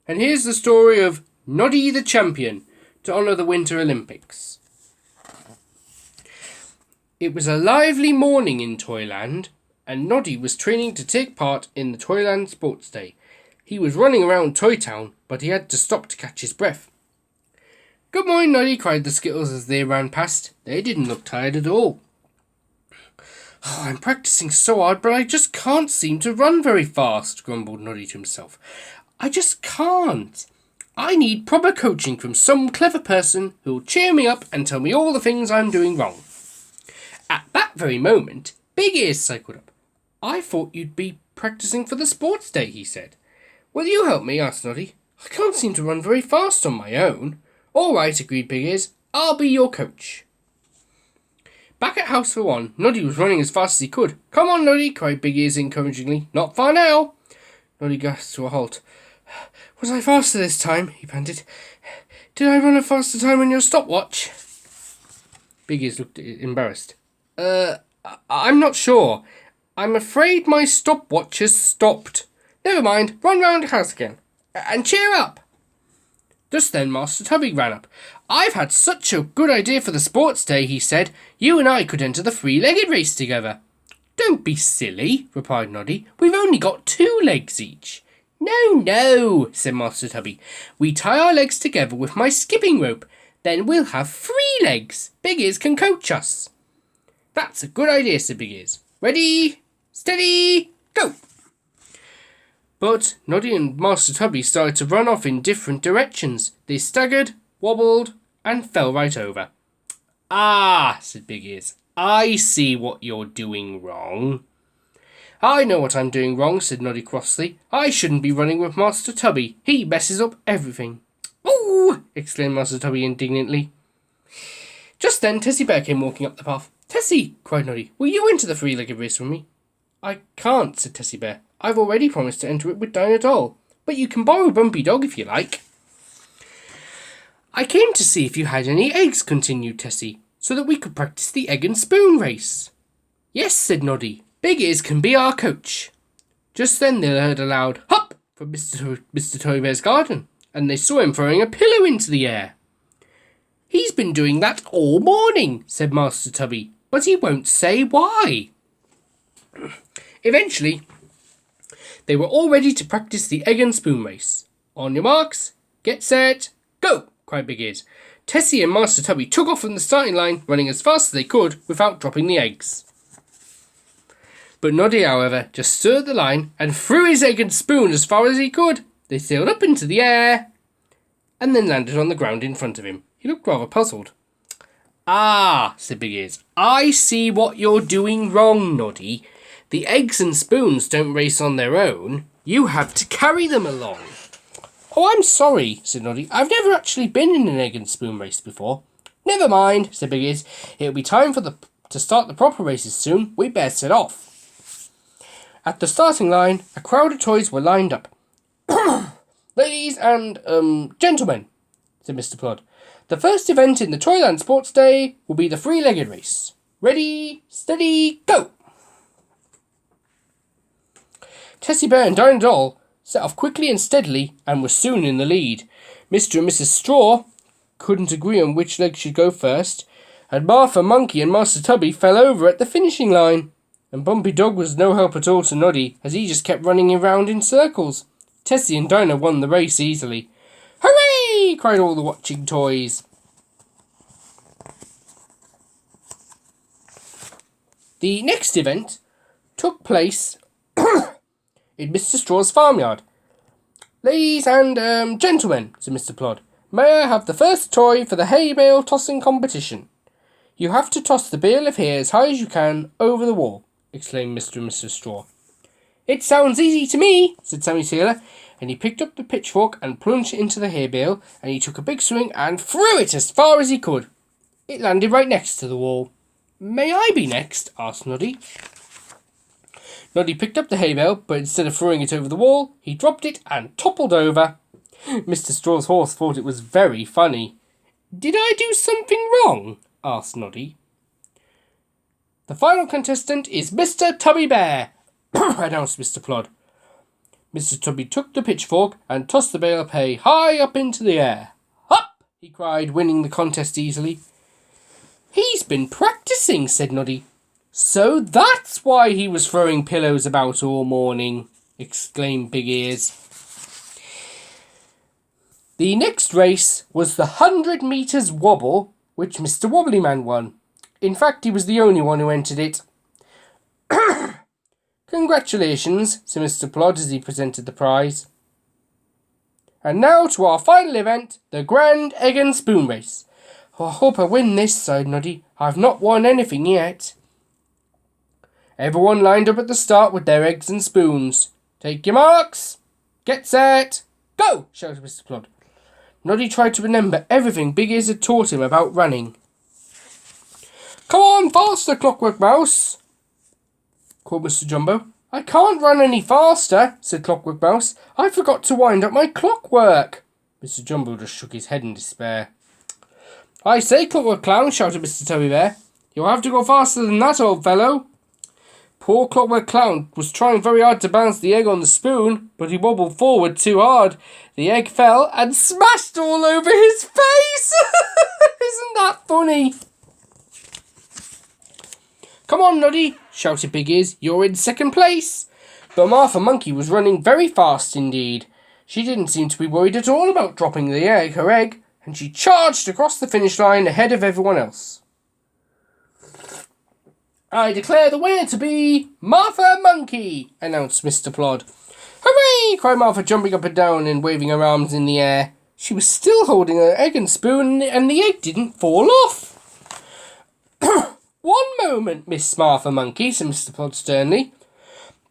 and here's the story of Noddy the Champion to honour the Winter Olympics. It was a lively morning in Toyland, and Noddy was training to take part in the Toyland Sports Day. He was running around Toy Town, but he had to stop to catch his breath. "Good morning, Noddy," cried the Skittles as they ran past. They didn't look tired at all. "Oh, I'm practicing so hard, but I just can't seem to run very fast," grumbled Noddy to himself. "I just can't. I need proper coaching from some clever person who'll cheer me up and tell me all the things I'm doing wrong." At that very moment, Big Ears cycled up. "I thought you'd be practicing for the sports day," he said. "Will you help me?" asked Noddy. "I can't seem to run very fast on my own." "All right," agreed Big Ears. "I'll be your coach." Back at House for One, Noddy was running as fast as he could. "Come on, Noddy," cried Big Ears encouragingly. "Not far now." Noddy gasped to a halt. "Was I faster this time?" he panted. "Did I run a faster time on your stopwatch?" Big Ears looked embarrassed. I'm not sure. I'm afraid my stopwatch has stopped." "Never mind, run round the house again. And cheer up." Just then Master Tubby ran up. "I've had such a good idea for the sports day," he said. "You and I could enter the three-legged race together." "Don't be silly," replied Noddy. "We've only got 2 legs each." No, said Master Tubby. "We tie our legs together with my skipping rope. Then we'll have 3 legs. Big Ears can coach us." "That's a good idea," said Big Ears. "Ready, steady, go." But Noddy and Master Tubby started to run off in different directions. They staggered, wobbled, and fell right over. "Ah," said Big Ears. "I see what you're doing wrong." "I know what I'm doing wrong," said Noddy crossly. "I shouldn't be running with Master Tubby. He messes up everything." "Oh!" exclaimed Master Tubby indignantly. Just then Tessie Bear came walking up the path. "Tessie," cried Noddy, "will you enter the three-legged race with me?" "I can't," said Tessie Bear. "I've already promised to enter it with Dinah Doll. But you can borrow Bumpy Dog if you like." "I came to see if you had any eggs," continued Tessie, "so that we could practice the egg and spoon race." "Yes," said Noddy. "Big Ears can be our coach." Just then they heard a loud "Hop!" from Mr. Toy Bear's garden, and they saw him throwing a pillow into the air. "He's been doing that all morning," said Master Tubby, "but he won't say why." Eventually, they were all ready to practice the egg and spoon race. "On your marks, get set, go!" cried Big Ears. Tessie and Master Tubby took off from the starting line, running as fast as they could without dropping the eggs. But Noddy, however, just stood at the line and threw his egg and spoon as far as he could. They sailed up into the air and then landed on the ground in front of him. He looked rather puzzled. "Ah," said Big Ears, "I see what you're doing wrong, Noddy. The eggs and spoons don't race on their own. You have to carry them along." "Oh, I'm sorry," said Noddy. "I've never actually been in an egg and spoon race before." "Never mind," said Big Ears. "It'll be time to start the proper races soon. We'd better set off." At the starting line, a crowd of toys were lined up. "Ladies and, gentlemen," said Mr. Plod, "the first event in the Toyland Sports Day will be the three-legged race. Ready, steady, go!" Tessie Bear and Dinah Doll set off quickly and steadily and were soon in the lead. Mr. and Mrs. Straw couldn't agree on which leg should go first, and Martha Monkey and Master Tubby fell over at the finishing line. And Bumpy Dog was no help at all to Noddy, as he just kept running around in circles. Tessie and Dinah won the race easily. "Hooray!" cried all the watching toys. The next event took place in Mr. Straw's farmyard. "Ladies and gentlemen," said Mr. Plod, "may I have the first toy for the hay bale tossing competition?" "You have to toss the bale of hay as high as you can over the wall," exclaimed Mr. and Mrs. Straw. "It sounds easy to me," said Sammy Taylor, and he picked up the pitchfork and plunged it into the hay bale, and he took a big swing and threw it as far as he could. It landed right next to the wall. "May I be next?" asked Noddy. Noddy picked up the hay bale, but instead of throwing it over the wall, he dropped it and toppled over. Mr. Straw's horse thought it was very funny. "Did I do something wrong?" asked Noddy. "The final contestant is Mr. Tubby Bear," announced Mr. Plod. Mr. Tubby took the pitchfork and tossed the bale of hay high up into the air. "Up!" he cried, winning the contest easily. "He's been practising," said Noddy. "So that's why he was throwing pillows about all morning," exclaimed Big Ears. The next race was the 100 metres wobble, which Mr. Wobbly Man won. In fact, he was the only one who entered it. "Congratulations," said Mr. Plod as he presented the prize. "And now to our final event, the Grand Egg and Spoon Race." "Oh, I hope I win this," sighed Noddy. "I've not won anything yet." Everyone lined up at the start with their eggs and spoons. "Take your marks. Get set. Go!" shouted Mr. Plod. Noddy tried to remember everything Big Ears had taught him about running. "Come on, faster, Clockwork Mouse," called Mr. Jumbo. "I can't run any faster," said Clockwork Mouse. "I forgot to wind up my clockwork." Mr. Jumbo just shook his head in despair. "I say, Clockwork Clown," shouted Mr. Tubby Bear. "You'll have to go faster than that, old fellow." Poor Clockwork Clown was trying very hard to balance the egg on the spoon, but he wobbled forward too hard. The egg fell and smashed all over his face. Isn't that funny? "Come on, Noddy," shouted Big Ears. "You're in second place." But Martha Monkey was running very fast indeed. She didn't seem to be worried at all about dropping her egg, and she charged across the finish line ahead of everyone else. "I declare the winner to be Martha Monkey," announced Mr. Plod. "Hooray!" cried Martha, jumping up and down and waving her arms in the air. She was still holding her egg and spoon, and the egg didn't fall off. "One moment, Miss Martha Monkey," said Mr. Plod sternly.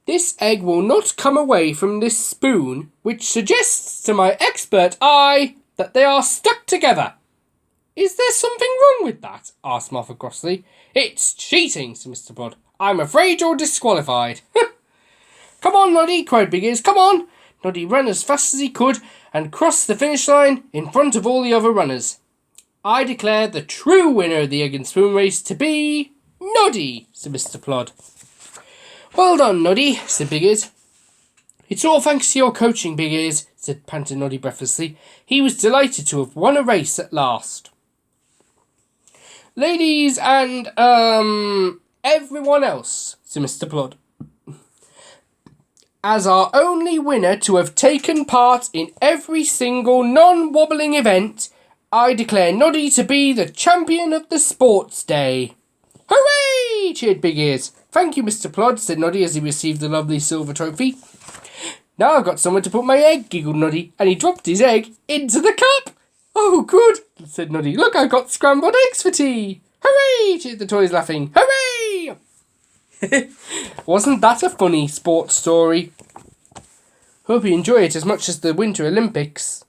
"This egg will not come away from this spoon, which suggests to my expert eye that they are stuck together." "Is there something wrong with that?" asked Martha crossly. "It's cheating," said Mr. Plod. "I'm afraid you're disqualified." "Come on, Noddy," cried Big Ears. "Come on." Noddy ran as fast as he could and crossed the finish line in front of all the other runners. "I declare the true winner of the egg and spoon race to be Noddy," said Mr. Plod. "Well done, Noddy," said Big Ears. "It's all thanks to your coaching, Big Ears," said panting Noddy breathlessly. He was delighted to have won a race at last. "Ladies and, everyone else," said Mr. Plod. "As our only winner to have taken part in every single non-wobbling event, I declare Noddy to be the champion of the sports day." "Hooray!" cheered Big Ears. "Thank you, Mr. Plod," said Noddy as he received the lovely silver trophy. "Now I've got somewhere to put my egg," giggled Noddy, and he dropped his egg into the cup. "Oh, good," said Noddy. "Look, I've got scrambled eggs for tea." "Hooray!" cheered the toys, laughing. "Hooray!" Wasn't that a funny sports story? Hope you enjoy it as much as the Winter Olympics.